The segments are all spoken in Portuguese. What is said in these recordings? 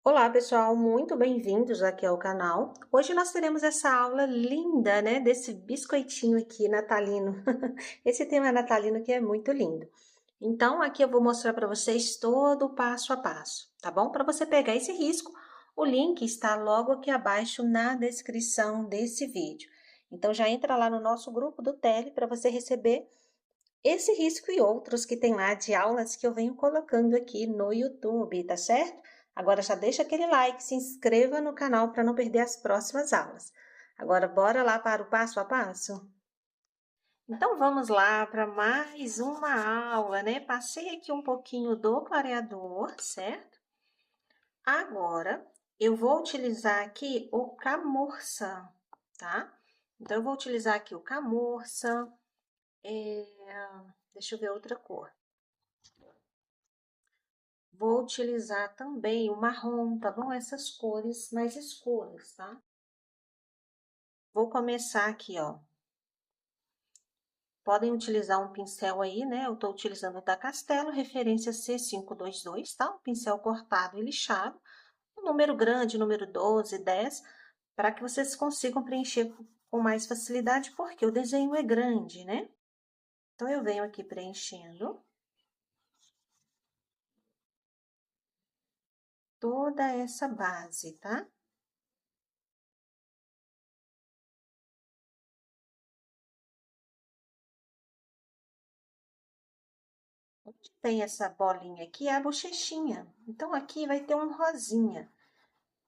Olá, pessoal, muito bem-vindos aqui ao canal. Hoje nós teremos essa aula linda, né, desse biscoitinho aqui natalino. Esse tema natalino que é muito lindo. Então, aqui eu vou mostrar para vocês todo o passo a passo, tá bom? Para você pegar esse risco, o link está logo aqui abaixo na descrição desse vídeo. Então, já entra lá no nosso grupo do Tele para você receber esse risco e outros que tem lá de aulas que eu venho colocando aqui no YouTube, tá certo? Agora já deixa aquele like, se inscreva no canal para não perder as próximas aulas. Agora bora lá para o passo a passo? Então vamos lá para mais uma aula, né? Passei aqui um pouquinho do clareador, certo? Agora eu vou utilizar aqui o camurça, tá? Então eu vou utilizar aqui o camurça, deixa eu ver outra cor. Vou utilizar também o marrom, tá bom? Essas cores mais escuras, tá? Vou começar aqui, ó. Podem utilizar um pincel aí, né? Eu tô utilizando o da Castelo, referência C522, tá? Um pincel cortado e lixado. Um número grande, número 12, 10, para que vocês consigam preencher com mais facilidade, porque o desenho é grande, né? Então, eu venho aqui preenchendo toda essa base, tá? Onde tem essa bolinha aqui é a bochechinha. Então, aqui vai ter um rosinha.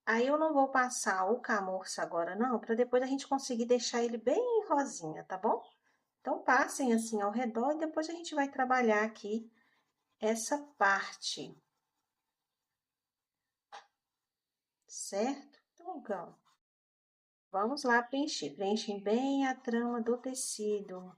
Aí, eu não vou passar o camurça agora, não, para depois a gente conseguir deixar ele bem rosinha, tá bom? Então, passem assim ao redor e depois a gente vai trabalhar aqui essa parte, certo? Então, ó, vamos lá preencher. Preenchem bem a trama do tecido.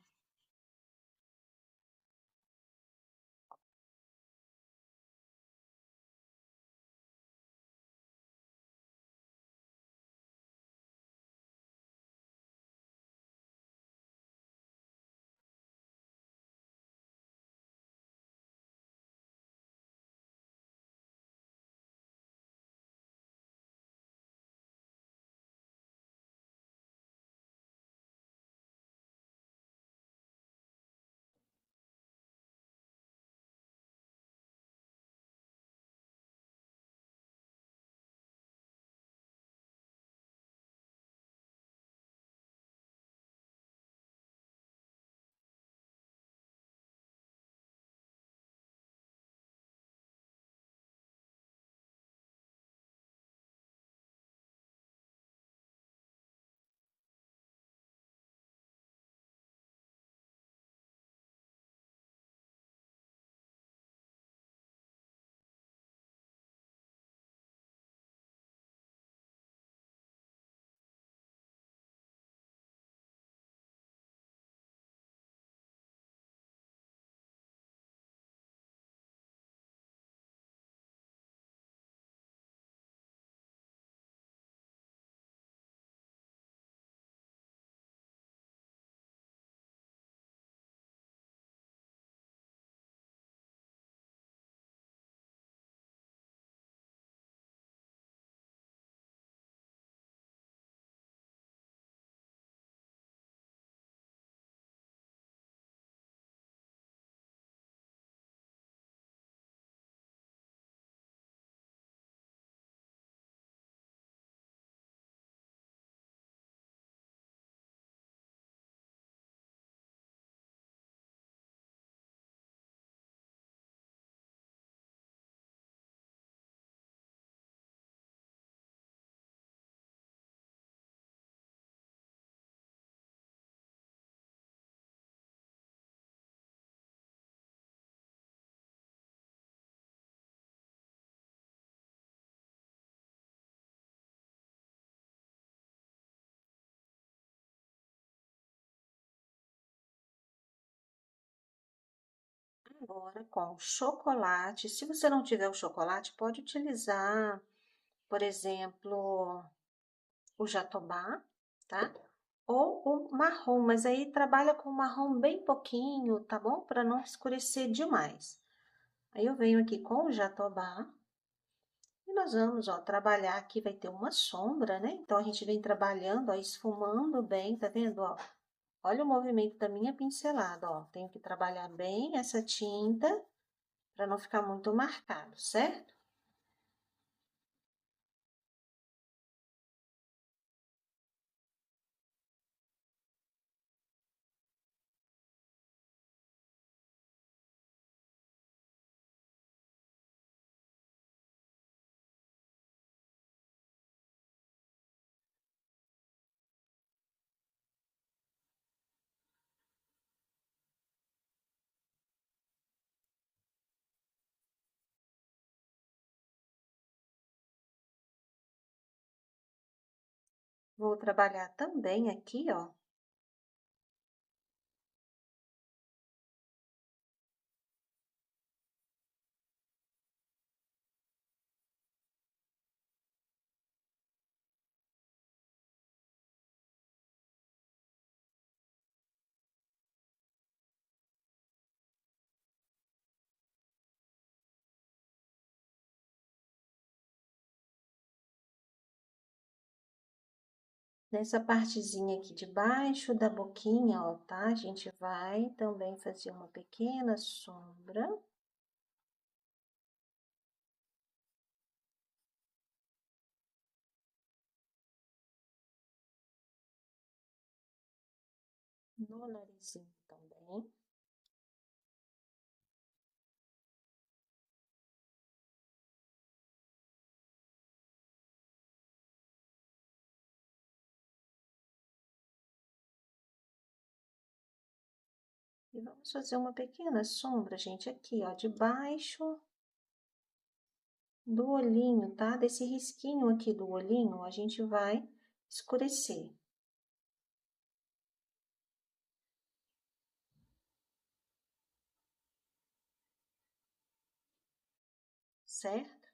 Agora, com chocolate, se você não tiver o chocolate, pode utilizar, por exemplo, o jatobá, tá? Ou o marrom, mas aí trabalha com marrom bem pouquinho, tá bom? Para não escurecer demais. Aí eu venho aqui com o jatobá e nós vamos, ó, trabalhar aqui, vai ter uma sombra, né? Então, a gente vem trabalhando, ó, esfumando bem, tá vendo, ó? Olha o movimento da minha pincelada, ó. Tenho que trabalhar bem essa tinta para não ficar muito marcado, certo? Vou trabalhar também aqui, ó. Nessa partezinha aqui de baixo da boquinha, ó, tá? A gente vai também fazer uma pequena sombra. No narizinho também. E vamos fazer uma pequena sombra, gente, aqui, ó, debaixo do olhinho, tá? Desse risquinho aqui do olhinho, a gente vai escurecer. Certo?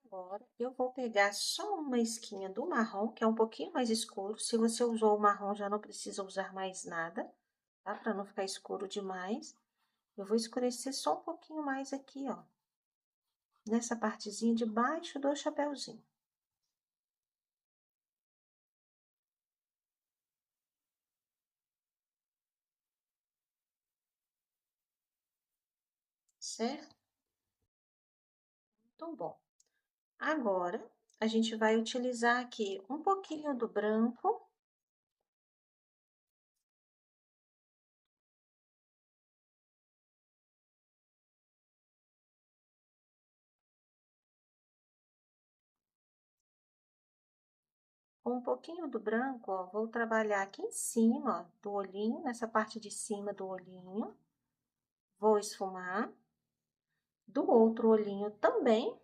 Agora, eu vou pegar só uma esquinha do marrom, que é um pouquinho mais escuro. Se você usou o marrom, já não precisa usar mais nada, tá? Para não ficar escuro demais. Eu vou escurecer só um pouquinho mais aqui, ó. Nessa partezinha de baixo do chapéuzinho. Certo? Então, bom. Agora, a gente vai utilizar aqui um pouquinho do branco. Com um pouquinho do branco, ó, vou trabalhar aqui em cima, ó, do olhinho, nessa parte de cima do olhinho. Vou esfumar. Do outro olhinho também.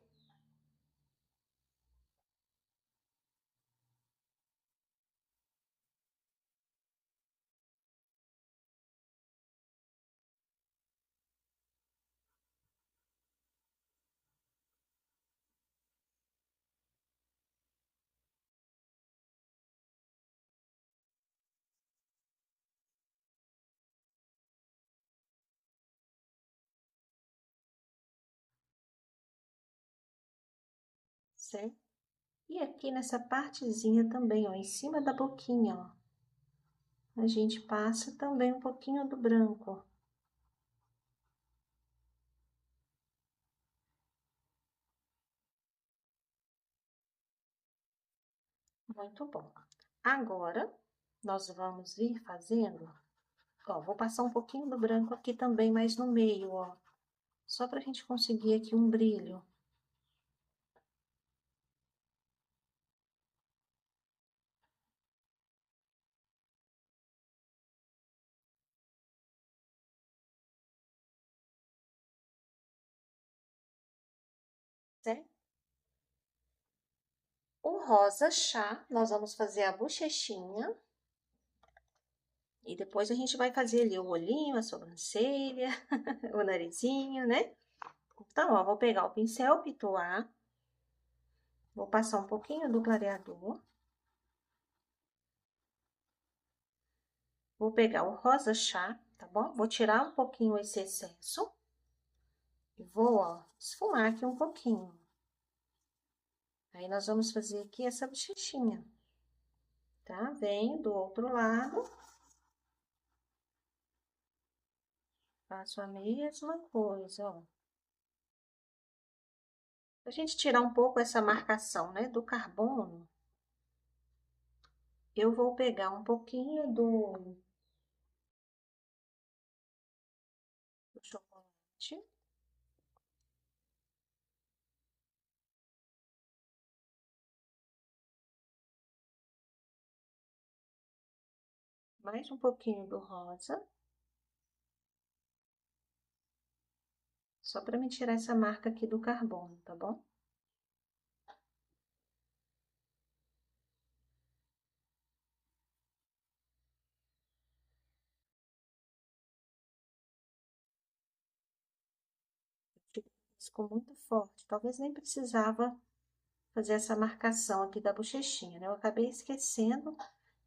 Certo? E aqui nessa partezinha também, ó, em cima da boquinha, ó, a gente passa também um pouquinho do branco. Muito bom. Agora, nós vamos vir fazendo, ó, vou passar um pouquinho do branco aqui também, mais no meio, ó, só pra gente conseguir aqui um brilho. Certo? O rosa chá, nós vamos fazer a bochechinha. E depois a gente vai fazer ali o olhinho, a sobrancelha, o narizinho, né? Então, ó, vou pegar o pincel Pituá. Vou passar um pouquinho do clareador. Vou pegar o rosa chá, tá bom? Vou tirar um pouquinho esse excesso. E vou, ó, esfumar aqui um pouquinho. Aí, nós vamos fazer aqui essa bochechinha, tá? Venho do outro lado. Faço a mesma coisa, ó. Pra gente tirar um pouco essa marcação, né, do carbono, eu vou pegar um pouquinho do chocolate. Mais um pouquinho do rosa. Só para me tirar essa marca aqui do carbono, tá bom? Ficou muito forte. Talvez nem precisava fazer essa marcação aqui da bochechinha, né? Eu acabei esquecendo,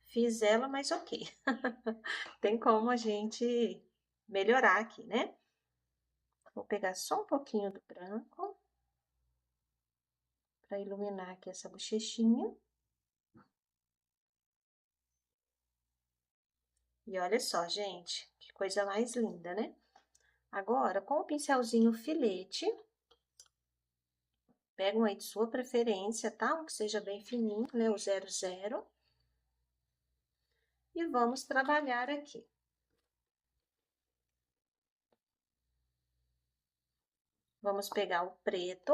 fiz ela, mas ok. Tem como a gente melhorar aqui, né? Vou pegar só um pouquinho do branco para iluminar aqui essa bochechinha. E olha só, gente, que coisa mais linda, né? Agora, com o pincelzinho filete, pega um aí de sua preferência, tá? Um que seja bem fininho, né? O 00. E vamos trabalhar aqui. Vamos pegar o preto.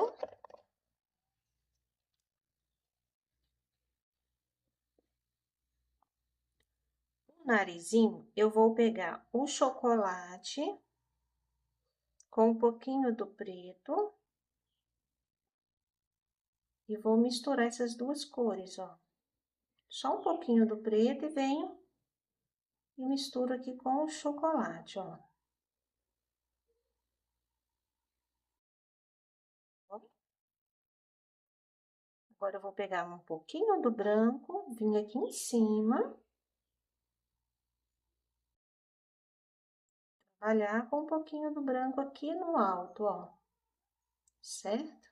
O narizinho, eu vou pegar o chocolate com um pouquinho do preto. E vou misturar essas duas cores, ó. Só um pouquinho do preto e venho e misturo aqui com o chocolate, ó. Agora, eu vou pegar um pouquinho do branco, vir aqui em cima. Trabalhar com um pouquinho do branco aqui no alto, ó. Certo?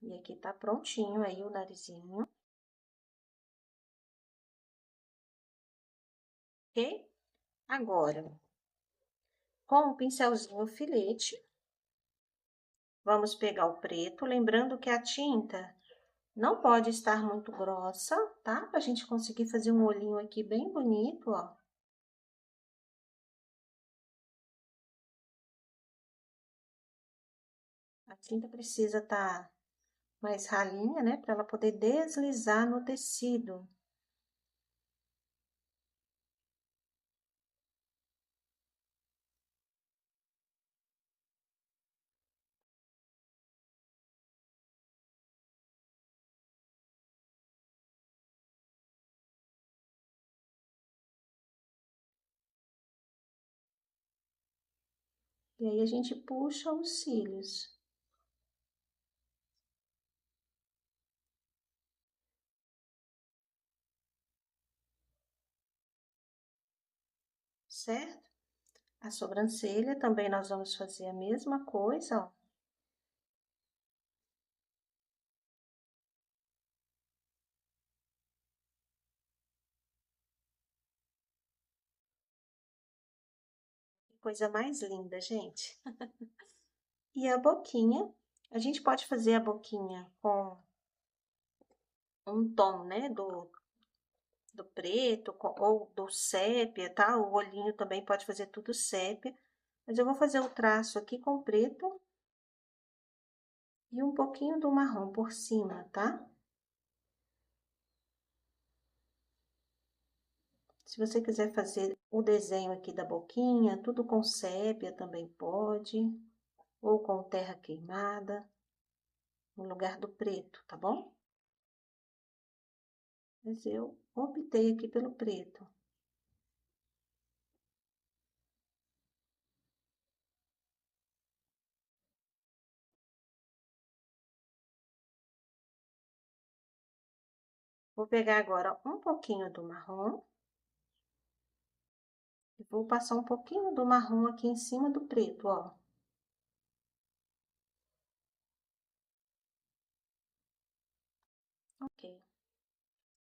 E aqui tá prontinho aí o narizinho. Ok? Agora, com o pincelzinho filete, vamos pegar o preto, lembrando que a tinta não pode estar muito grossa, tá? Pra gente conseguir fazer um olhinho aqui bem bonito, ó. A tinta precisa estar mais ralinha, né? Para ela poder deslizar no tecido. E aí, a gente puxa os cílios. Certo? A sobrancelha também nós vamos fazer a mesma coisa, ó. Que coisa mais linda, gente. E a boquinha, a gente pode fazer a boquinha com um tom, né, do preto ou do sépia, tá? O olhinho também pode fazer tudo sépia. Mas eu vou fazer o traço aqui com preto e um pouquinho do marrom por cima, tá? Se você quiser fazer o desenho aqui da boquinha, tudo com sépia também pode, ou com terra queimada, no lugar do preto, tá bom? Mas eu optei aqui pelo preto. Vou pegar agora um pouquinho do marrom. E vou passar um pouquinho do marrom aqui em cima do preto, ó. Ok.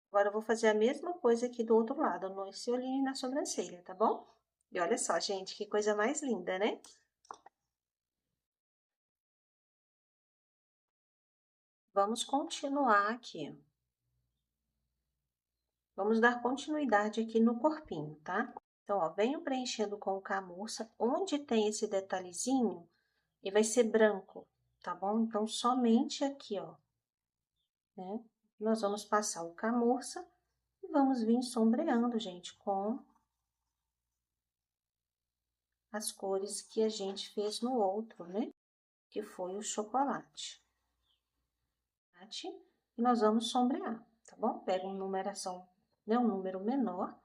Agora, eu vou fazer a mesma coisa aqui do outro lado, nesse olhinho e na sobrancelha, tá bom? E olha só, gente, que coisa mais linda, né? Vamos continuar aqui. Vamos dar continuidade aqui no corpinho, tá? Então, ó, venho preenchendo com o camurça, onde tem esse detalhezinho, e vai ser branco, tá bom? Então, somente aqui, ó, né? Nós vamos passar o camurça e vamos vir sombreando, gente, com as cores que a gente fez no outro, né? Que foi o chocolate. E nós vamos sombrear, tá bom? Pega uma numeração, né? Um número menor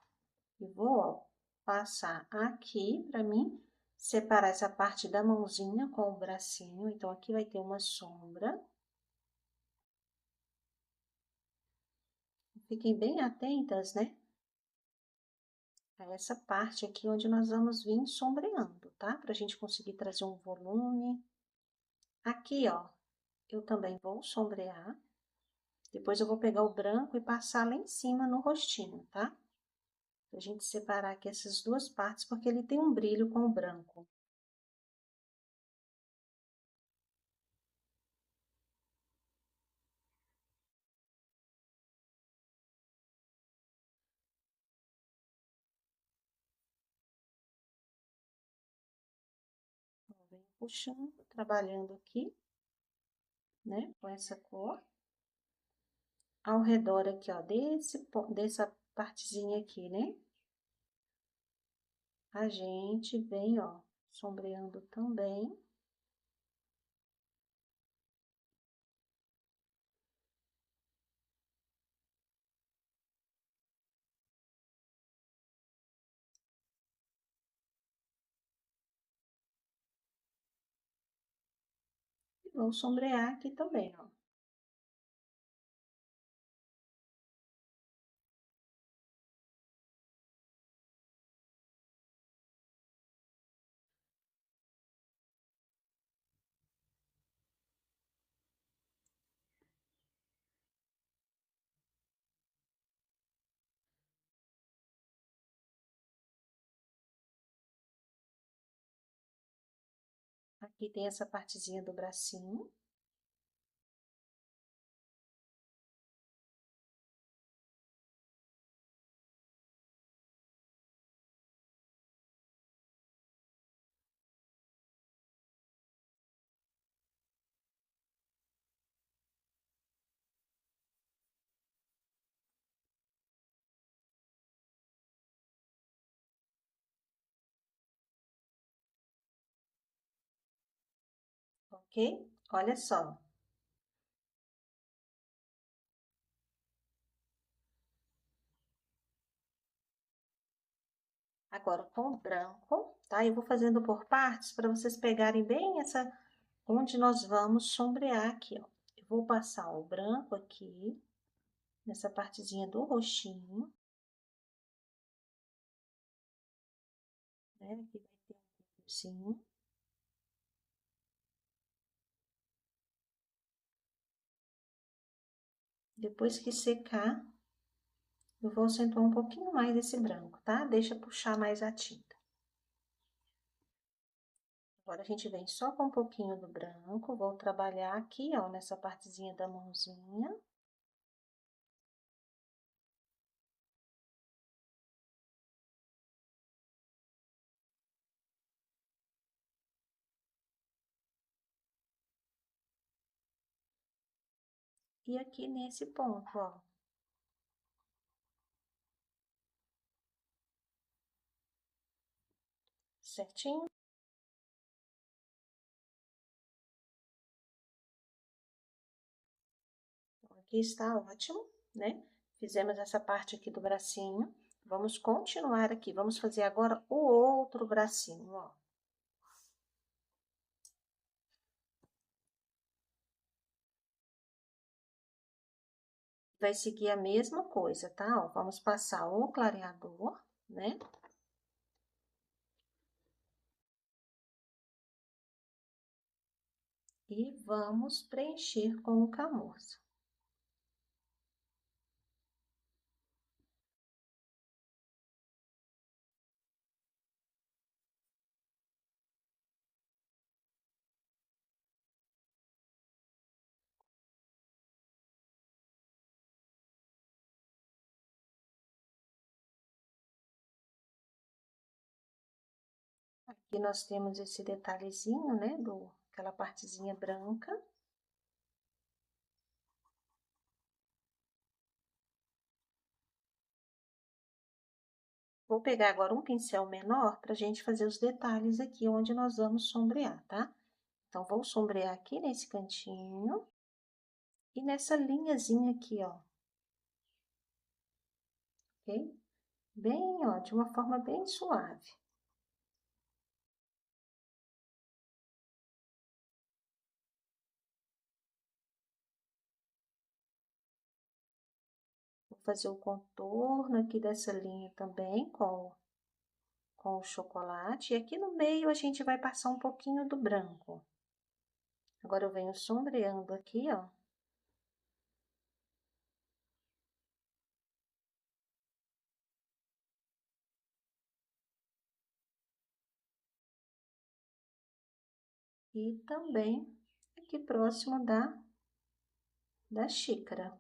e vou, ó, passar aqui pra mim separar essa parte da mãozinha com o bracinho. Então, aqui vai ter uma sombra. Fiquem bem atentas, né? A essa parte aqui onde nós vamos vir sombreando, tá? Pra gente conseguir trazer um volume. Aqui, ó, eu também vou sombrear. Depois eu vou pegar o branco e passar lá em cima no rostinho, tá? Pra gente separar aqui essas duas partes, porque ele tem um brilho com o branco. Então, venho puxando, trabalhando aqui, né, com essa cor. Ao redor aqui, ó, dessa partezinha aqui, né? A gente vem, ó, sombreando também. E vou sombrear aqui também, ó. Aqui tem essa partezinha do bracinho. Ok? Olha só. Agora, com o branco, tá? Eu vou fazendo por partes para vocês pegarem bem essa, onde nós vamos sombrear aqui, ó. Eu vou passar o branco aqui, nessa partezinha do roxinho, né? Aqui vai ter um pouquinho. Depois que secar, eu vou acentuar um pouquinho mais esse branco, tá? Deixa puxar mais a tinta. Agora, a gente vem só com um pouquinho do branco, vou trabalhar aqui, ó, nessa partezinha da mãozinha. E aqui nesse ponto, ó. Certinho? Então, aqui está ótimo, né? Fizemos essa parte aqui do bracinho. Vamos continuar aqui. Vamos fazer agora o outro bracinho, ó. Vai seguir a mesma coisa, tá? Ó, vamos passar o clareador, né? E vamos preencher com o camurça. Aqui nós temos esse detalhezinho, né, aquela partezinha branca. Vou pegar agora um pincel menor pra gente fazer os detalhes aqui, onde nós vamos sombrear, tá? Então, vou sombrear aqui nesse cantinho e nessa linhazinha aqui, ó. Ok? Bem, ó, de uma forma bem suave. Vou fazer o contorno aqui dessa linha também com o chocolate. E aqui no meio a gente vai passar um pouquinho do branco. Agora eu venho sombreando aqui, ó. E também aqui próximo da xícara.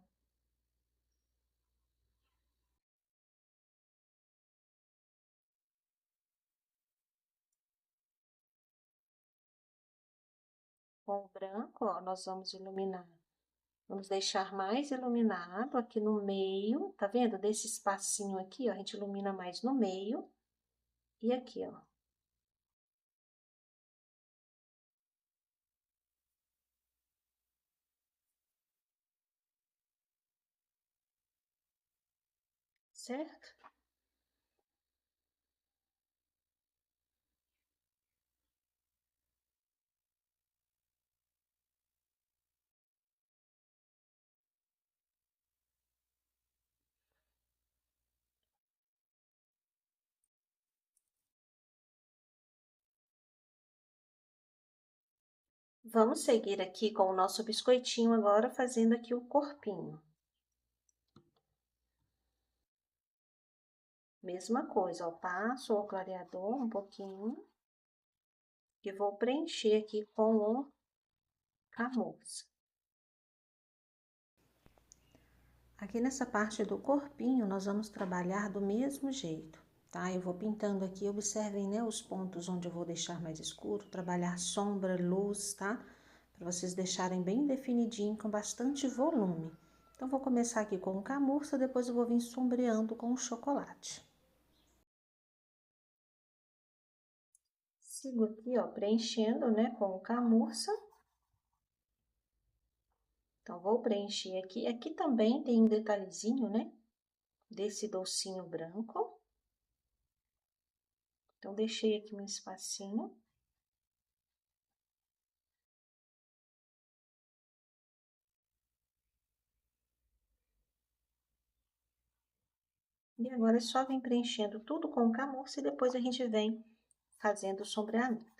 Com o branco, ó, nós vamos iluminar. Vamos deixar mais iluminado aqui no meio, tá vendo? Desse espacinho aqui, ó, a gente ilumina mais no meio e aqui, ó. Certo? Vamos seguir aqui com o nosso biscoitinho agora, fazendo aqui o corpinho. Mesma coisa, ó, passo o clareador um pouquinho e vou preencher aqui com o camurça. Aqui nessa parte do corpinho, nós vamos trabalhar do mesmo jeito, tá? Eu vou pintando aqui, observem, né, os pontos onde eu vou deixar mais escuro, trabalhar sombra, luz, tá? Para vocês deixarem bem definidinho, com bastante volume. Então, vou começar aqui com o camurça, depois eu vou vir sombreando com o chocolate. Sigo aqui, ó, preenchendo, né, com o camurça. Então, vou preencher aqui. Aqui também tem um detalhezinho, né, desse docinho branco. Então, deixei aqui um espacinho. E agora é só vir preenchendo tudo com o camurça e depois a gente vem fazendo o sombreamento.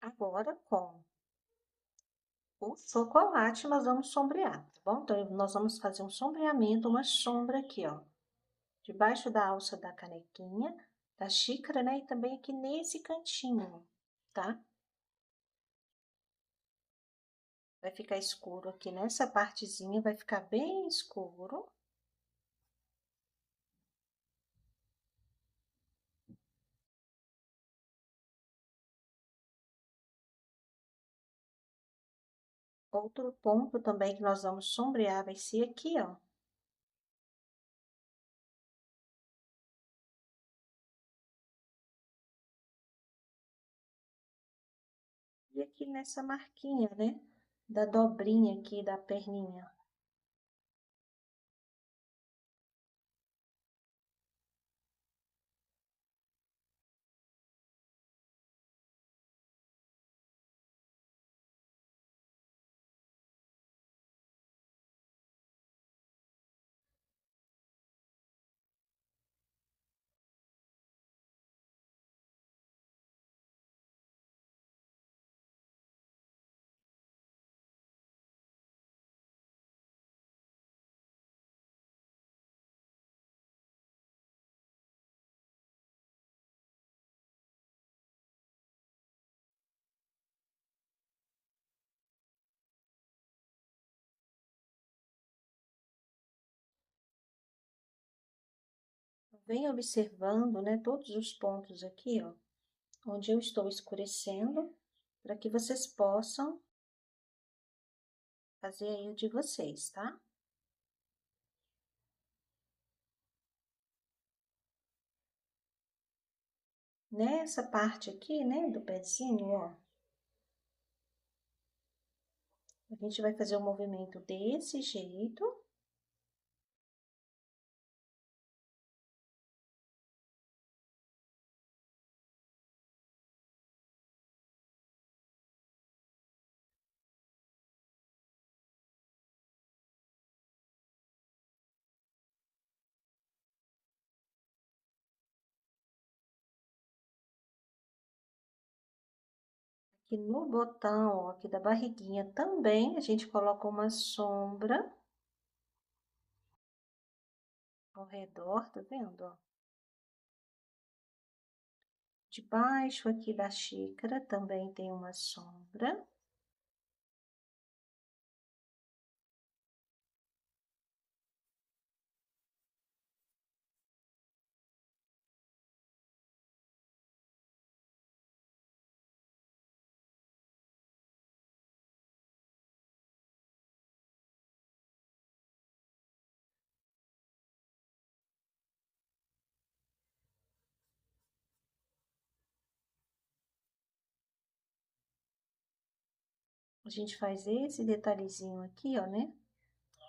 Agora, com o chocolate, nós vamos sombrear, tá bom? Então, nós vamos fazer um sombreamento, uma sombra aqui, ó. Debaixo da alça da canequinha, da xícara, né? E também aqui nesse cantinho, tá? Vai ficar escuro aqui nessa partezinha, vai ficar bem escuro. Outro ponto também que nós vamos sombrear vai ser aqui, ó. E aqui nessa marquinha, né? Da dobrinha aqui da perninha. Vem observando, né, todos os pontos aqui, ó, onde eu estou escurecendo, para que vocês possam fazer aí o de vocês, tá? Nessa parte aqui, né, do pezinho, ó, a gente vai fazer o movimento desse jeito. Aqui no botão, ó, aqui da barriguinha também, a gente coloca uma sombra ao redor, tá vendo, ó? Debaixo aqui da xícara também tem uma sombra. A gente faz esse detalhezinho aqui, ó, né?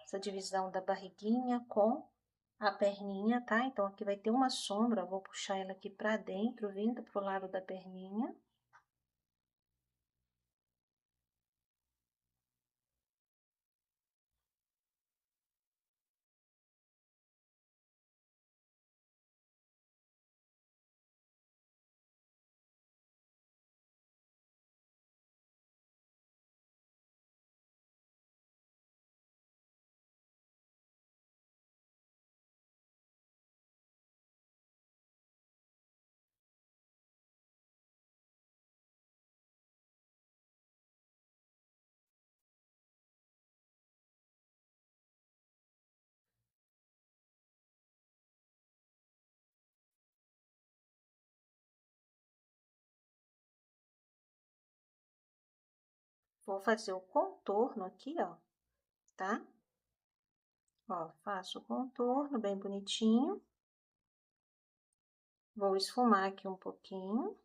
Essa divisão da barriguinha com a perninha, tá? Então, aqui vai ter uma sombra, eu vou puxar ela aqui pra dentro, vindo pro lado da perninha. Vou fazer o contorno aqui, ó, tá? Ó, faço o contorno bem bonitinho. Vou esfumar aqui um pouquinho.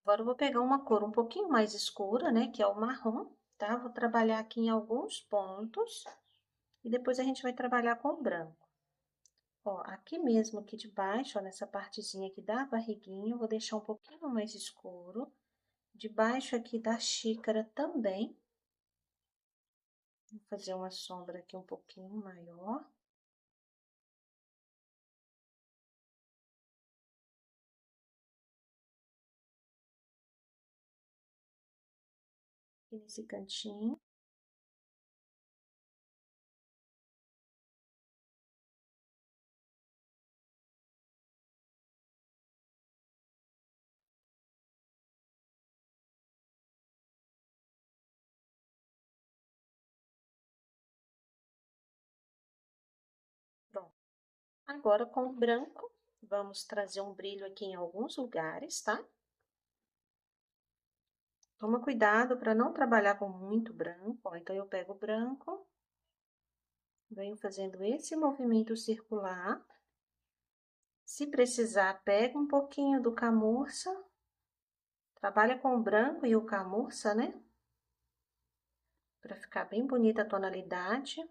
Agora eu vou pegar uma cor um pouquinho mais escura, né, que é o marrom, tá? Vou trabalhar aqui em alguns pontos e depois a gente vai trabalhar com o branco. Ó, aqui mesmo, aqui de baixo, ó, nessa partezinha aqui da barriguinha, eu vou deixar um pouquinho mais escuro. Debaixo aqui da xícara também. Vou fazer uma sombra aqui um pouquinho maior. Aqui nesse cantinho. Pronto. Agora, com o branco, vamos trazer um brilho aqui em alguns lugares, tá? Toma cuidado para não trabalhar com muito branco, ó. Então, eu pego o branco, venho fazendo esse movimento circular. Se precisar, pega um pouquinho do camurça, trabalha com o branco e o camurça, né? Para ficar bem bonita a tonalidade.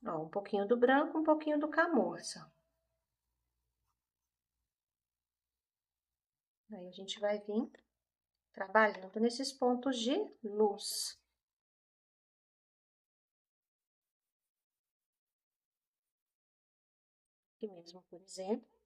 Ó, um pouquinho do branco, um pouquinho do camurça. Aí, a gente vai vir trabalhando nesses pontos de luz. Aqui mesmo, por exemplo.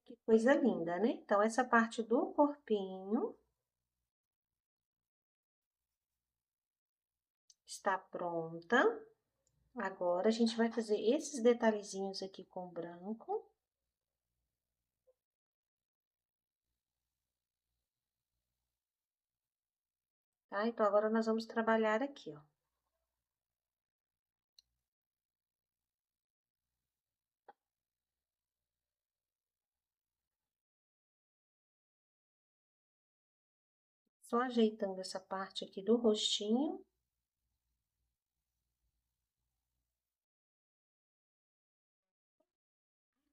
Que coisa linda, né? Então, essa parte do corpinho está pronta. Agora, a gente vai fazer esses detalhezinhos aqui com branco. Tá? Então, agora nós vamos trabalhar aqui, ó. Só ajeitando essa parte aqui do rostinho.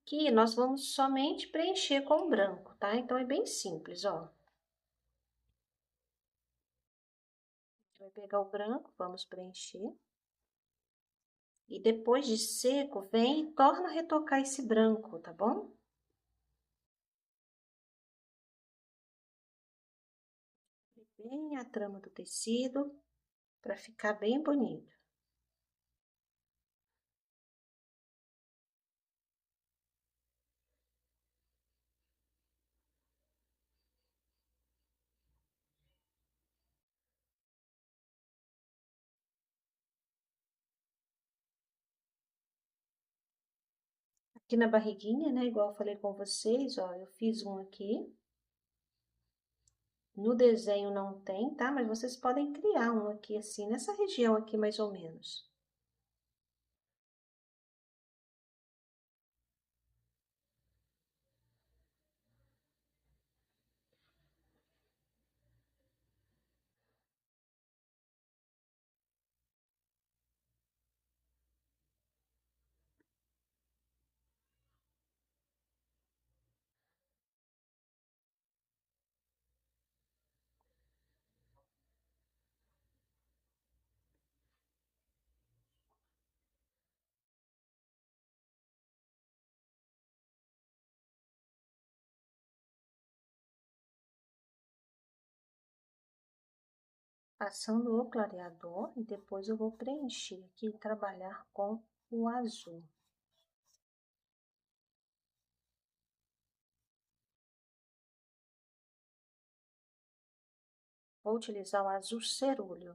Aqui, nós vamos somente preencher com branco, tá? Então, é bem simples, ó. Vai pegar o branco, vamos preencher. E depois de seco, vem e torna a retocar esse branco, tá bom? Bem a trama do tecido, para ficar bem bonito. Aqui na barriguinha, né, igual eu falei com vocês, ó, eu fiz um aqui. No desenho não tem, tá? Mas vocês podem criar um aqui, assim, nessa região aqui, mais ou menos. Passando o clareador e depois eu vou preencher aqui e trabalhar com o azul. Vou utilizar o azul cerúleo.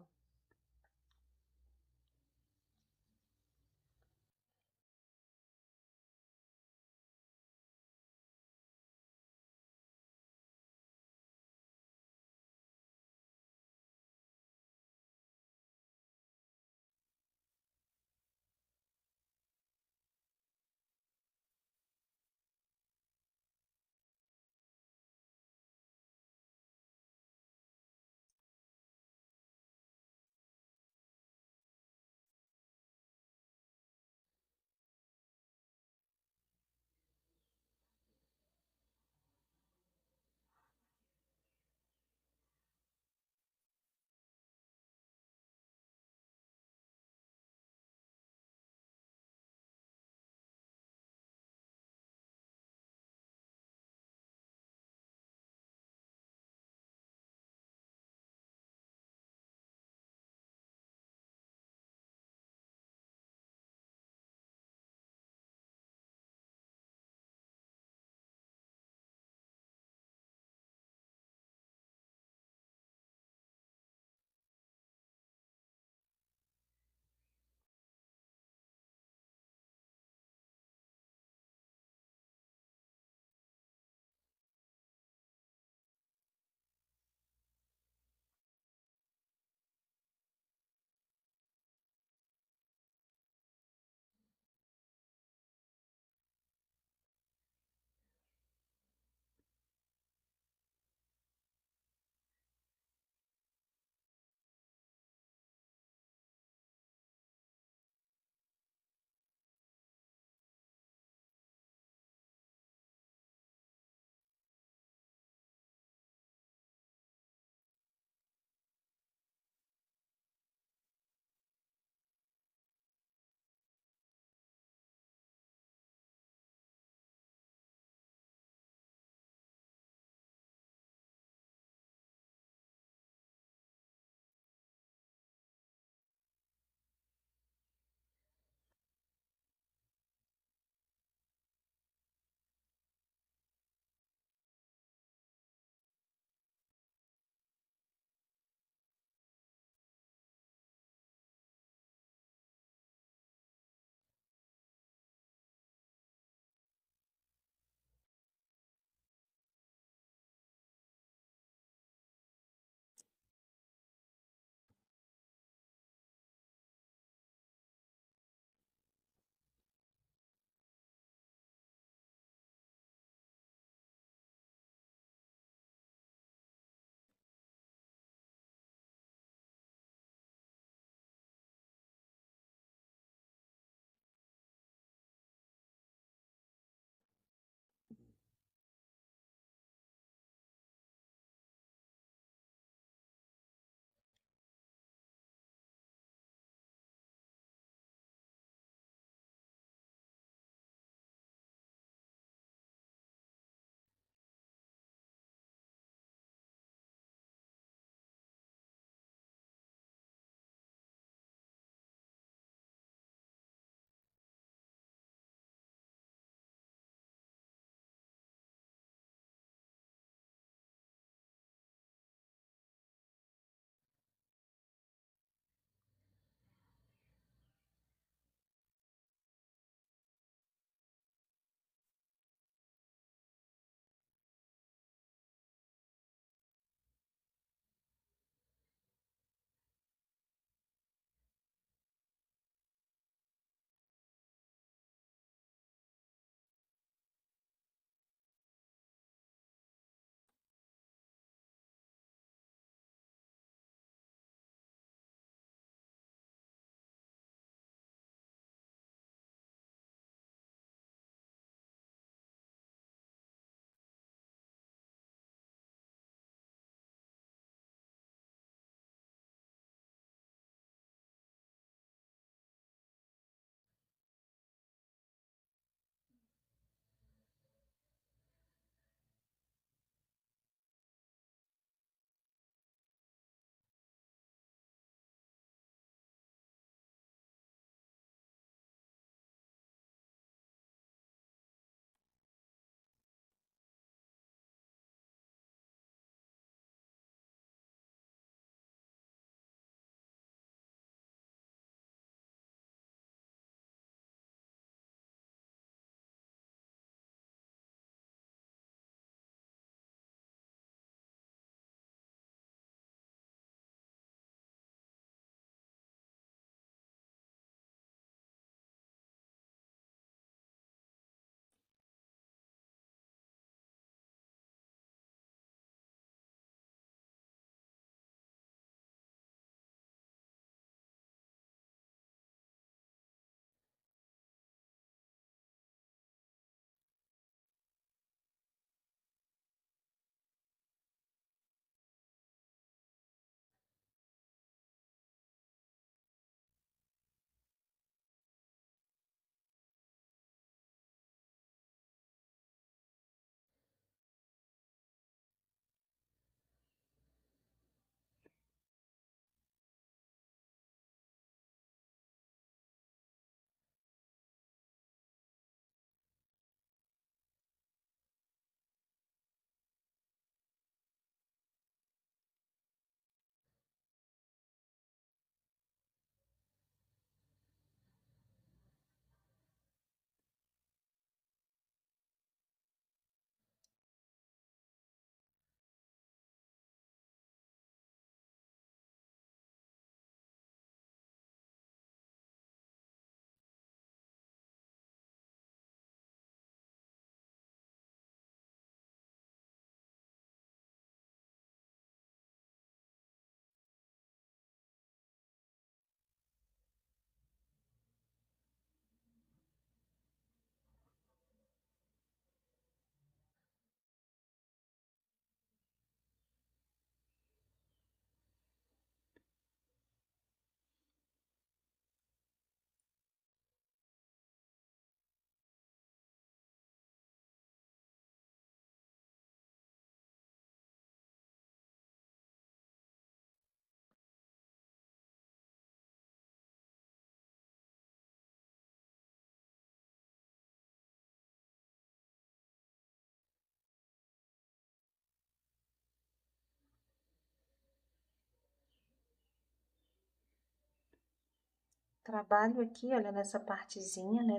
Trabalho aqui, olha, nessa partezinha, né,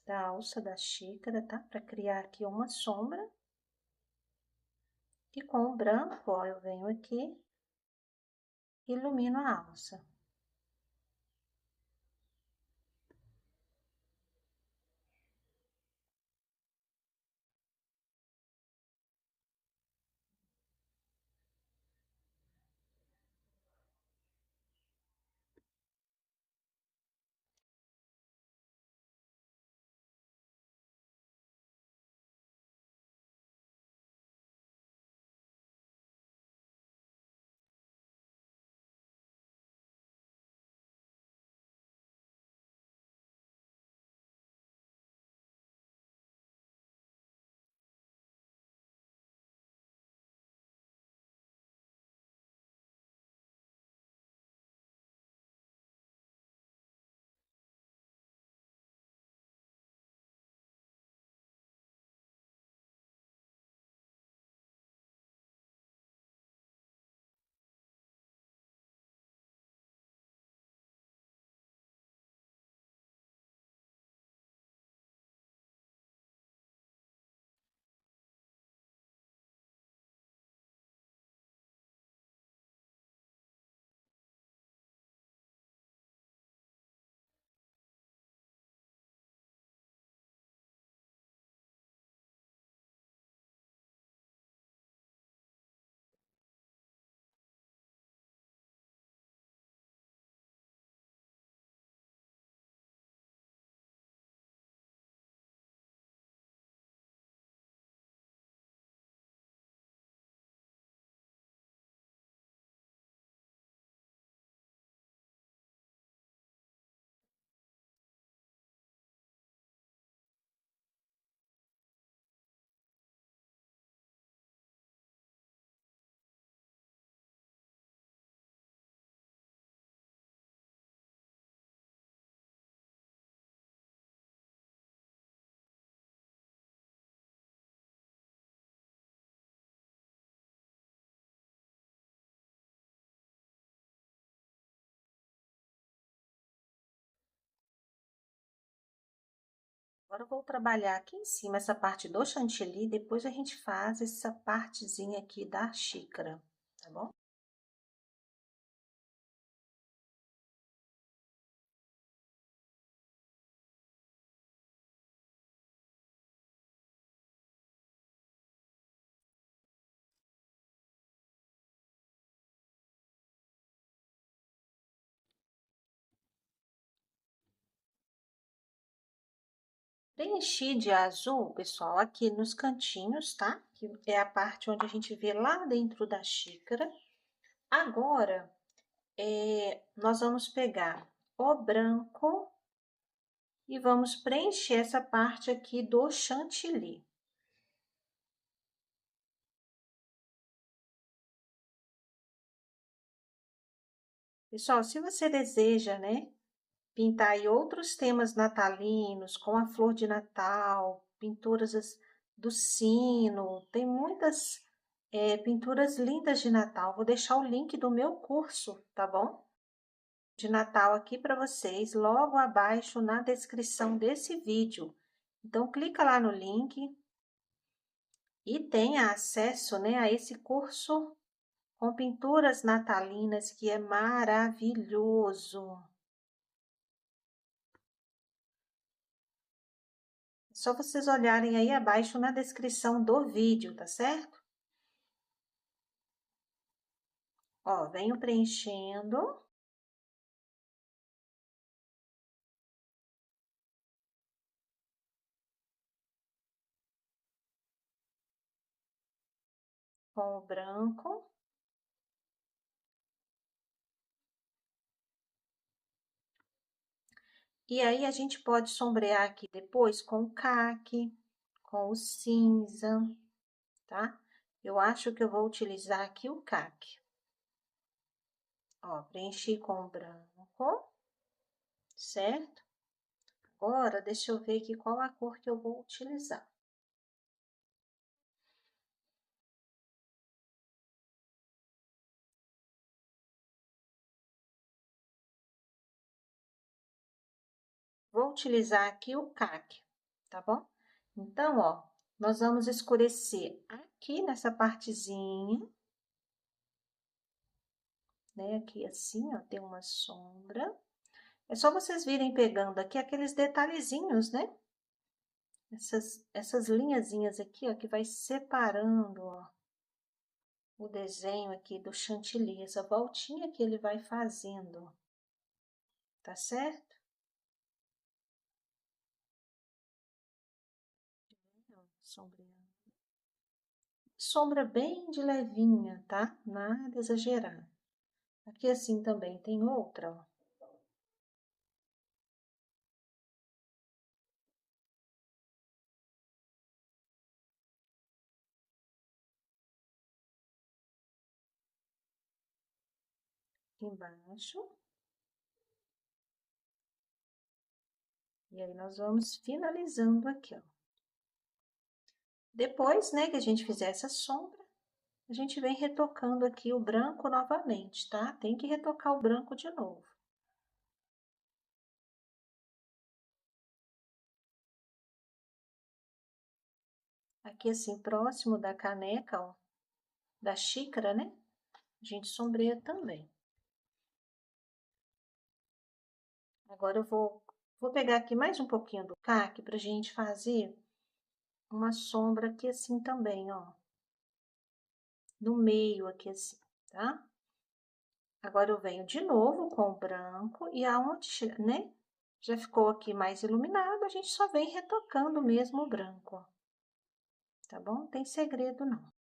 da alça da xícara, tá? Pra criar aqui uma sombra. E com o branco, ó, eu venho aqui, ilumino a alça. Agora eu vou trabalhar aqui em cima essa parte do chantilly, depois a gente faz essa partezinha aqui da xícara, tá bom? Preenchi de azul, pessoal, aqui nos cantinhos, tá? Que é a parte onde a gente vê lá dentro da xícara. Agora, nós vamos pegar o branco e vamos preencher essa parte aqui do chantilly. Pessoal, se você deseja, né, pintar aí outros temas natalinos, com a flor de Natal, do sino, tem muitas pinturas lindas de Natal. Vou deixar o link do meu curso, tá bom? De Natal aqui para vocês, logo abaixo na descrição desse vídeo. Então, clica lá no link e tenha acesso, né, a esse curso com pinturas natalinas, que é maravilhoso. É só vocês olharem aí abaixo na descrição do vídeo, tá certo? Ó, venho preenchendo. Com o branco. E aí, a gente pode sombrear aqui depois com o caque, com o cinza, tá? Eu acho que eu vou utilizar aqui o caque. Ó, preenchi com o branco, certo? Agora, deixa eu ver aqui qual a cor que eu vou utilizar. vou utilizar aqui o CAC, tá bom? Então, ó, nós vamos escurecer aqui nessa partezinha, né? Aqui assim, ó, tem uma sombra. É só vocês virem pegando aqui aqueles detalhezinhos, né? Essas linhazinhas aqui, ó, que vai separando, ó, o desenho aqui do chantilly, essa voltinha que ele vai fazendo, tá certo? Sombreando. Sombra bem de levinha, tá? Nada exagerado. Aqui assim também tem outra, ó. Aqui embaixo. E aí, nós vamos finalizando aqui, ó. Depois, né, que a gente fizer essa sombra, a gente vem retocando aqui o branco novamente, tá? Tem que retocar o branco de novo. Aqui, assim, próximo da caneca, ó, da xícara, né? A gente sombreia também. Agora, eu vou pegar aqui mais um pouquinho do CAC pra gente fazer uma sombra aqui assim também, ó. No meio aqui assim, tá? Agora, eu venho de novo com o branco e aonde, né? Já ficou aqui mais iluminado, a gente só vem retocando mesmo o branco, ó. Tá bom? Não tem segredo, não.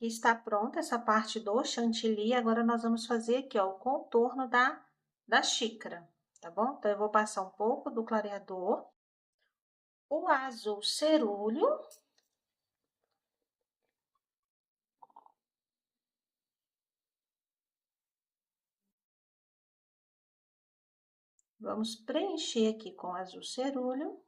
Está pronta essa parte do chantilly, agora nós vamos fazer aqui, ó, o contorno da xícara, tá bom? Então, eu vou passar um pouco do clareador, o azul cerúleo, vamos preencher aqui com azul cerúleo.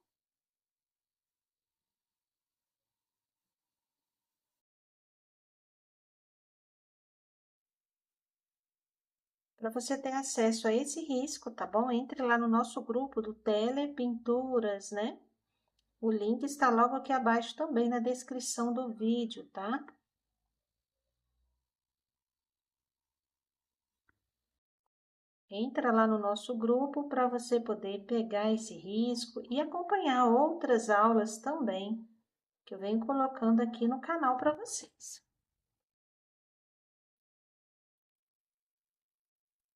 Para você ter acesso a esse risco, tá bom? Entre lá no nosso grupo do Telepinturas, né? O link está logo aqui abaixo também na descrição do vídeo, tá? Entra lá no nosso grupo para você poder pegar esse risco e acompanhar outras aulas também, que eu venho colocando aqui no canal para vocês.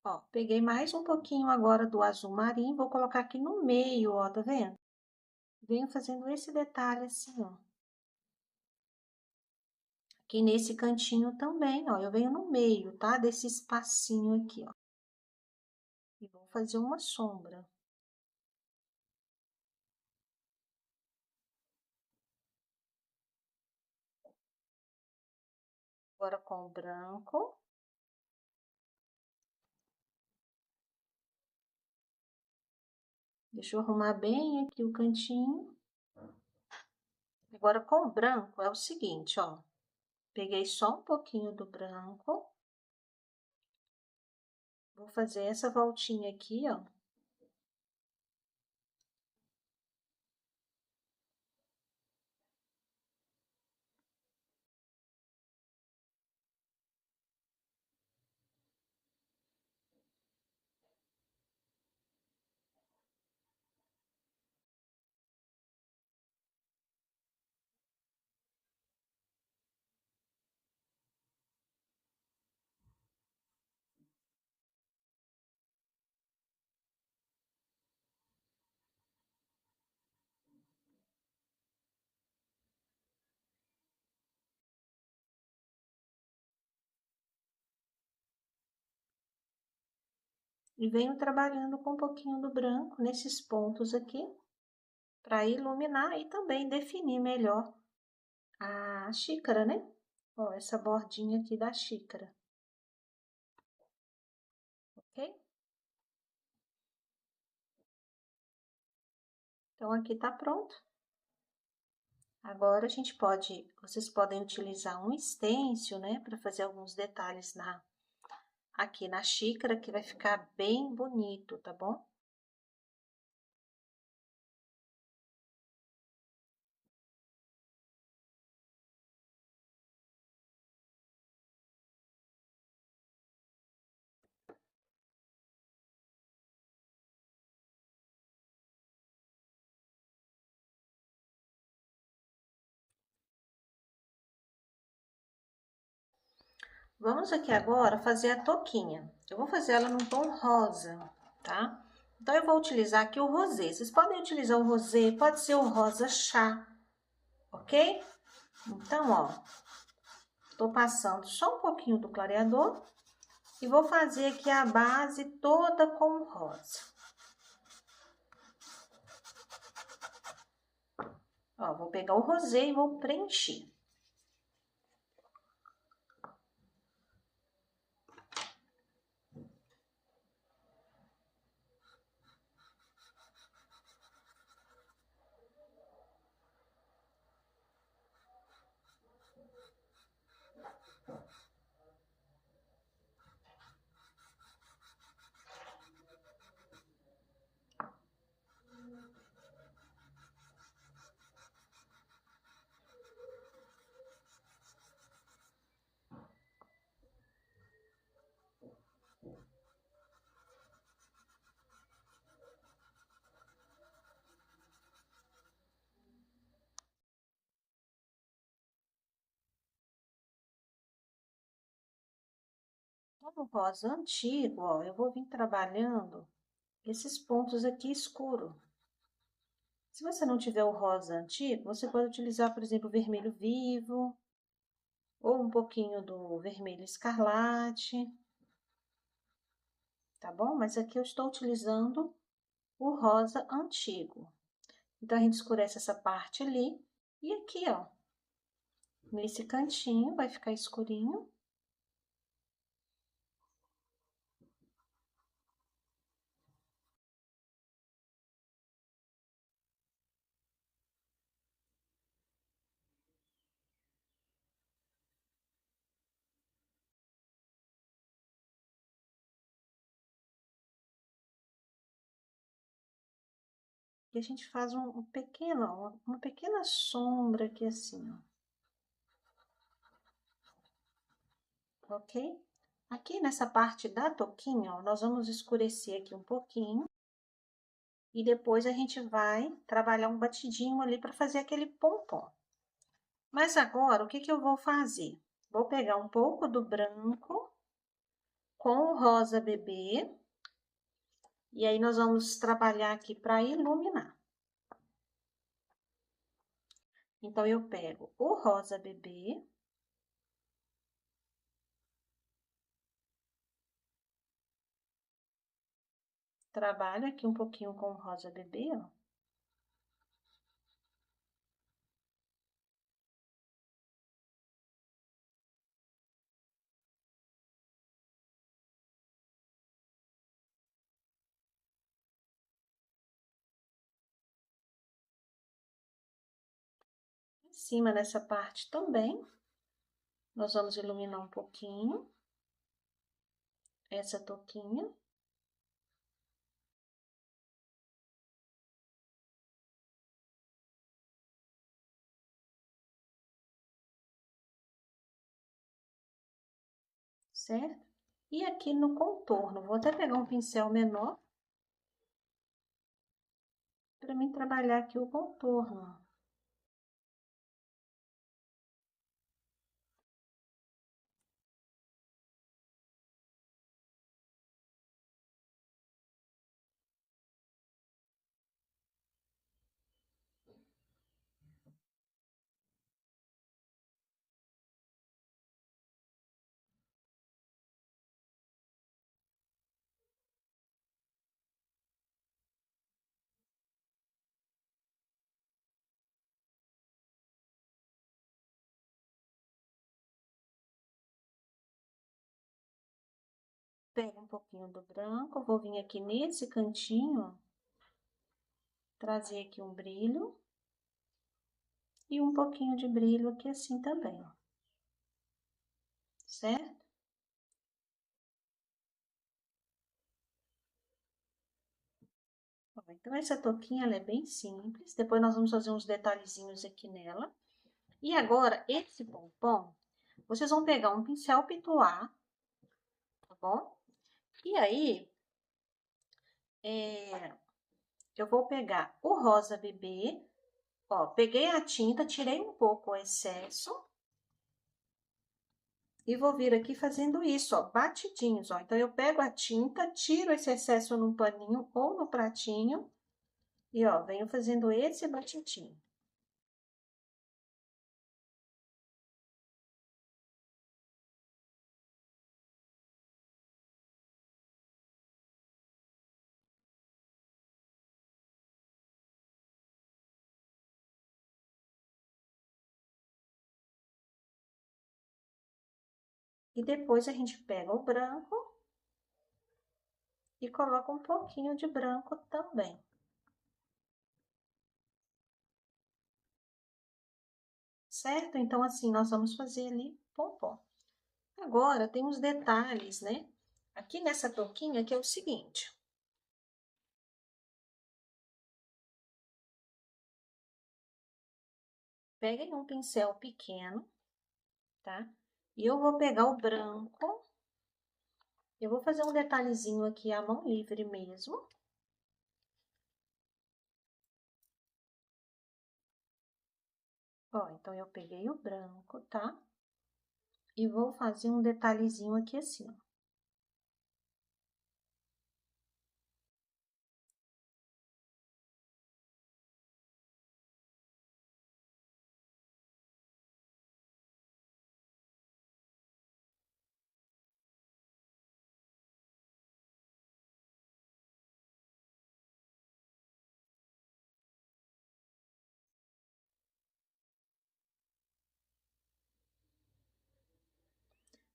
Ó, peguei mais um pouquinho agora do azul marinho, vou colocar aqui no meio, ó, tá vendo? Venho fazendo esse detalhe assim, ó. Aqui nesse cantinho também, ó, eu venho no meio, tá? Desse espacinho aqui, ó. E vou fazer uma sombra. Agora com o branco. Deixa eu arrumar bem aqui o cantinho. Agora, com o branco, é o seguinte, ó. Peguei só um pouquinho do branco. Vou fazer essa voltinha aqui, ó. E venho trabalhando com um pouquinho do branco nesses pontos aqui, para iluminar e também definir melhor a xícara, né? Ó, essa bordinha aqui da xícara. Ok? Então, aqui tá pronto. Agora, vocês podem utilizar um stencil, né? Para fazer alguns detalhes aqui na xícara, que vai ficar bem bonito, tá bom? Vamos aqui agora fazer a touquinha. Eu vou fazer ela num tom rosa, tá? Então, eu vou utilizar aqui o rosé. Vocês podem utilizar o rosé, pode ser o rosa chá, ok? Então, ó, tô passando só um pouquinho do clareador e vou fazer aqui a base toda com rosa. Ó, vou pegar o rosé e vou preencher. No rosa antigo, ó, eu vou vir trabalhando esses pontos aqui escuro. Se você não tiver o rosa antigo, você pode utilizar, por exemplo, o vermelho vivo, ou um pouquinho do vermelho escarlate, tá bom? Mas aqui eu estou utilizando o rosa antigo. Então, a gente escurece essa parte ali, e aqui, ó, nesse cantinho vai ficar escurinho. E a gente faz uma pequena sombra aqui assim, ó, ok? Aqui nessa parte da touquinha, ó, nós vamos escurecer aqui um pouquinho. E depois a gente vai trabalhar um batidinho ali para fazer aquele pompom. Mas agora, o que que eu vou fazer? Vou pegar um pouco do branco com o rosa bebê. E aí, nós vamos trabalhar aqui para iluminar. Então, eu pego o rosa bebê. Trabalho aqui um pouquinho com o rosa bebê, ó. Em cima dessa parte também, nós vamos iluminar um pouquinho. essa touquinha. Certo? E aqui no contorno, vou até pegar um pincel menor para mim trabalhar aqui o contorno. Pego um pouquinho do branco, vou vir aqui nesse cantinho, trazer aqui um brilho. E um pouquinho de brilho aqui assim também, ó. Certo? Ó, então, essa touquinha, ela é bem simples. Depois nós vamos fazer uns detalhezinhos aqui nela. E agora, esse pompom, vocês vão pegar um pincel pituá, tá bom? E aí, eu vou pegar o rosa bebê, ó, peguei a tinta, tirei um pouco o excesso e vou vir aqui fazendo isso, ó, batidinhos, ó. Então, eu pego a tinta, tiro esse excesso num paninho ou no pratinho e, ó, venho fazendo esse batidinho. E depois a gente pega o branco e coloca um pouquinho de branco também. Certo? Então, assim, nós vamos fazer ali pompom. Agora, tem uns detalhes, né? Aqui nessa touquinha, que é o seguinte. Peguem um pincel pequeno, tá? E eu vou pegar o branco. Eu vou fazer um detalhezinho aqui à mão livre mesmo. Ó, então, eu peguei o branco, tá? E vou fazer um detalhezinho aqui assim, ó.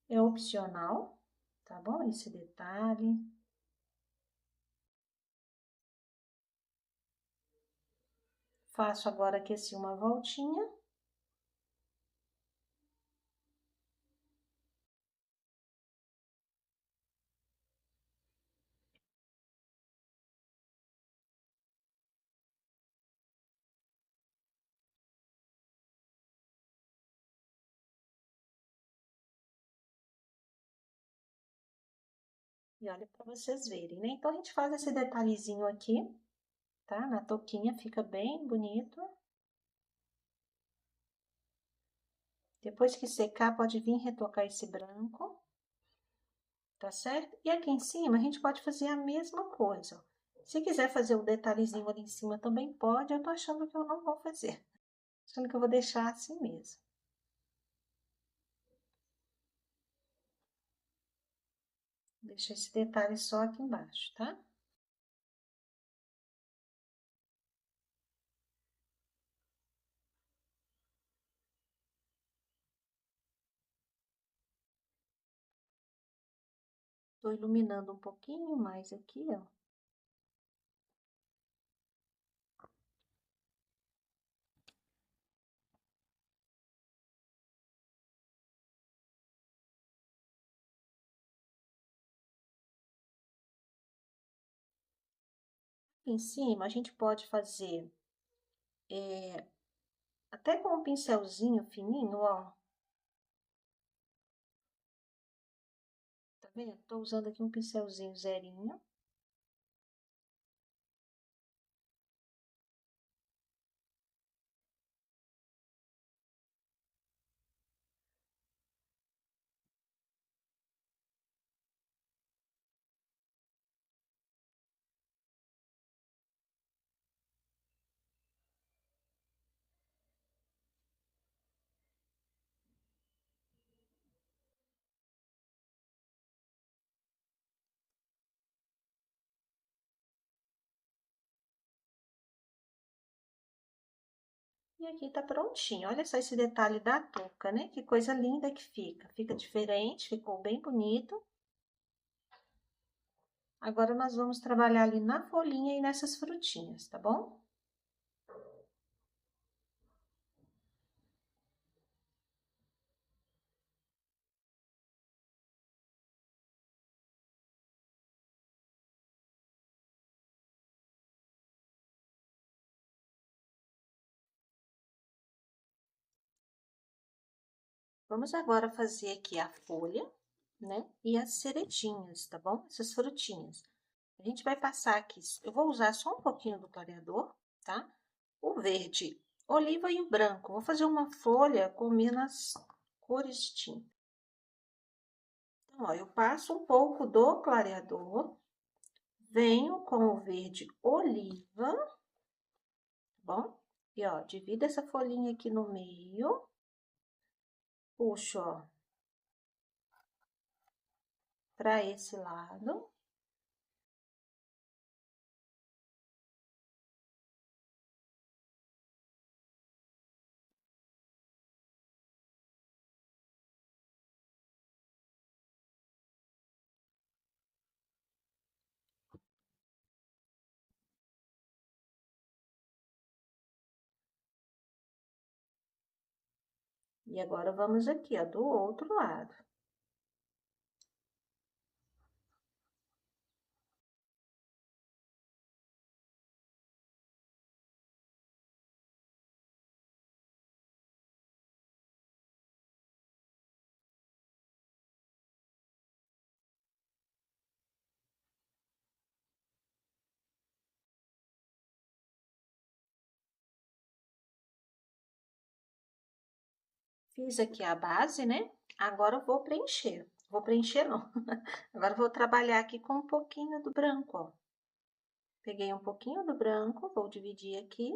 É opcional, tá bom? Esse detalhe. Faço agora aqui assim uma voltinha. E olha para vocês verem, né? Então, a gente faz esse detalhezinho aqui, tá? Na touquinha, fica bem bonito. Depois que secar, pode vir retocar esse branco, tá certo? E aqui em cima, a gente pode fazer a mesma coisa, ó. Se quiser fazer o detalhezinho ali em cima também pode, eu tô achando que eu não vou fazer. Achando que eu vou deixar assim mesmo. Deixa esse detalhe só aqui embaixo, tá? Tô iluminando um pouquinho mais aqui, ó. Aqui em cima, a gente pode fazer até com um pincelzinho fininho, ó. Tá vendo? Tô usando aqui um pincelzinho zerinho. E aqui tá prontinho. Olha só esse detalhe da touca, né? Que coisa linda que fica. Fica diferente, ficou bem bonito. Agora, nós vamos trabalhar ali na folhinha e nessas frutinhas, tá bom? Vamos agora fazer aqui a folha, né? E as cerejinhas, tá bom? Essas frutinhas. A gente vai passar aqui, eu vou usar só um pouquinho do clareador, tá? O verde oliva e o branco. Vou fazer uma folha com menos cores de tinta. Então, ó, eu passo um pouco do clareador, venho com o verde oliva, tá bom? E, ó, divido essa folhinha aqui no meio, puxo, ó, pra esse lado. E agora, vamos aqui, ó, do outro lado. Fiz aqui a base, né? Agora eu vou preencher. Vou preencher, não. Agora eu vou trabalhar aqui com um pouquinho do branco, ó. Peguei um pouquinho do branco, vou dividir aqui.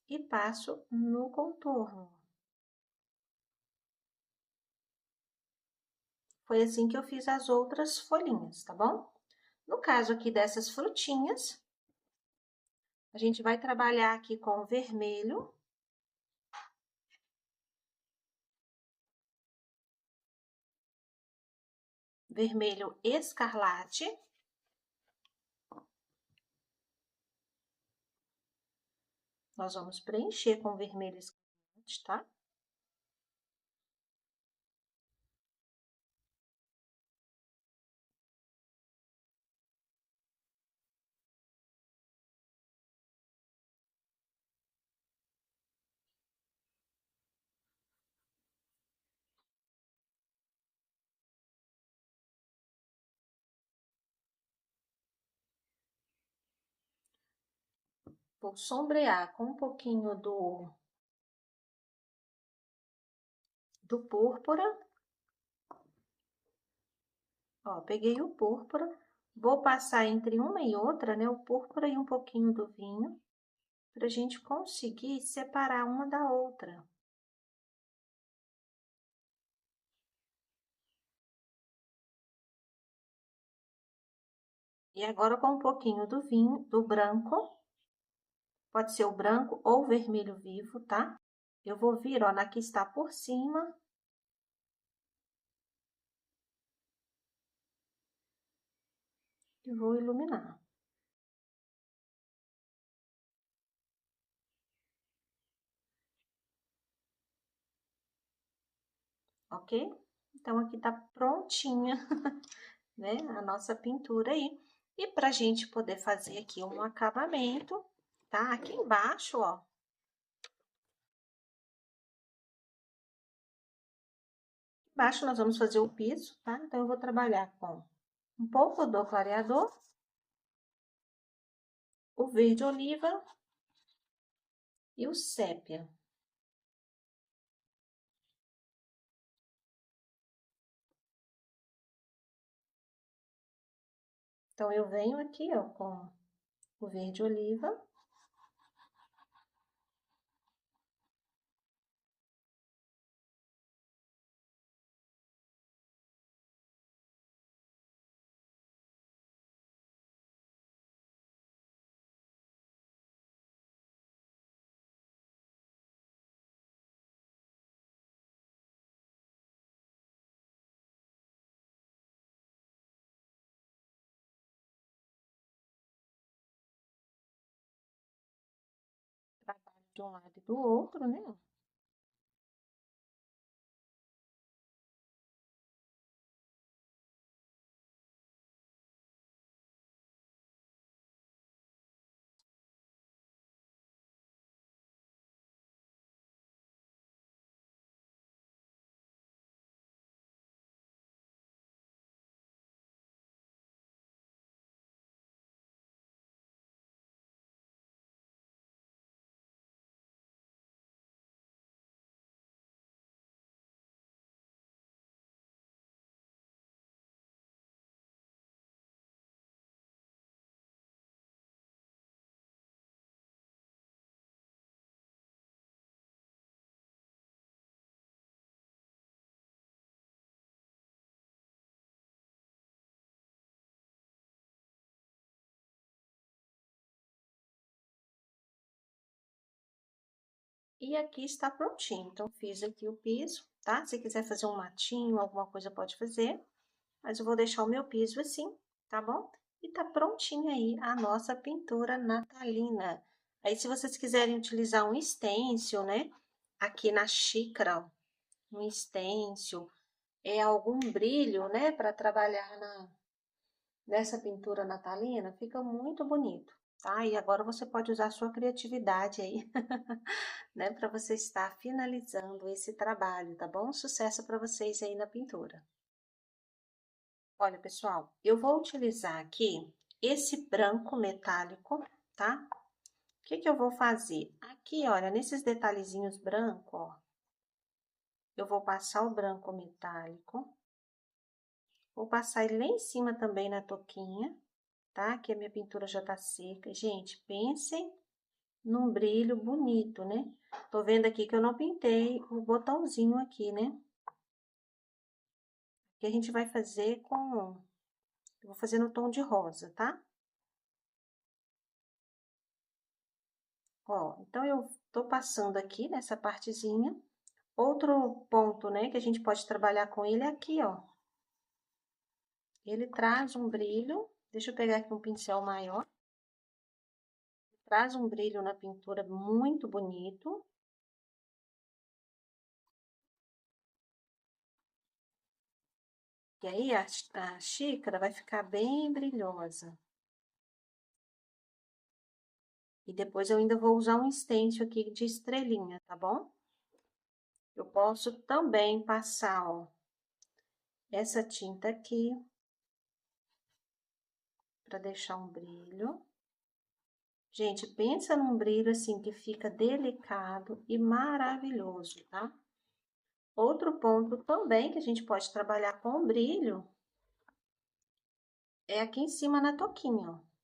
E passo no contorno. Foi assim que eu fiz as outras folhinhas, tá bom? No caso aqui dessas frutinhas, a gente vai trabalhar aqui com vermelho. Vermelho escarlate. Nós vamos preencher com vermelho escarlate, tá? Vou sombrear com um pouquinho do púrpura. Ó, peguei o púrpura, vou passar entre uma e outra, né, o púrpura e um pouquinho do vinho, pra gente conseguir separar uma da outra. E agora, com um pouquinho do vinho, do branco, pode ser o branco ou o vermelho vivo, tá? Eu vou vir, ó, na que está por cima. E vou iluminar. Ok? Então, aqui tá prontinha né, a nossa pintura aí. E pra gente poder fazer aqui um acabamento, tá? Aqui embaixo, ó. Embaixo nós vamos fazer o piso, tá? Então, eu vou trabalhar com um pouco do clareador, o verde oliva e o sépia. Então, eu venho aqui, ó, com o verde oliva. Trabalho de um lado e do outro, né? E aqui está prontinho. Então, fiz aqui o piso, tá? Se quiser fazer um matinho, alguma coisa pode fazer. Mas eu vou deixar o meu piso assim, tá bom? E tá prontinha aí a nossa pintura natalina. Aí, se vocês quiserem utilizar um stencil, né? Aqui na xícara, ó, um stencil, algum brilho, né? Para trabalhar nessa pintura natalina, fica muito bonito, tá? E agora você pode usar a sua criatividade aí, né? Para você estar finalizando esse trabalho, tá bom? Sucesso para vocês aí na pintura. Olha, pessoal, eu vou utilizar aqui esse branco metálico, tá? O que que eu vou fazer? Aqui, olha, nesses detalhezinhos brancos, ó, eu vou passar o branco metálico. Vou passar ele lá em cima também na touquinha, tá? Que a minha pintura já tá seca. Gente, pensem num brilho bonito, né? Tô vendo aqui que eu não pintei o botãozinho aqui, né? Que a gente vai fazer com... Eu vou fazer no tom de rosa, tá? Ó, então, eu tô passando aqui nessa partezinha. Outro ponto, né, que a gente pode trabalhar com ele é aqui, ó. Ele traz um brilho. Deixa eu pegar aqui um pincel maior. Traz um brilho na pintura muito bonito. E aí, a xícara vai ficar bem brilhosa. E depois eu ainda vou usar um stencil aqui de estrelinha, tá bom? Eu posso também passar, ó, essa tinta aqui, para deixar um brilho. Gente, pensa num brilho assim que fica delicado e maravilhoso, tá? Outro ponto também que a gente pode trabalhar com brilho é aqui em cima na touquinha, ó.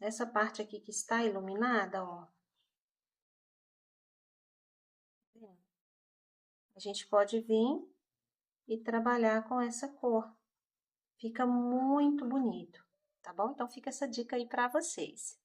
Essa parte aqui que está iluminada, ó. A gente pode vir e trabalhar com essa cor. Fica muito bonito, tá bom? Então, fica essa dica aí para vocês.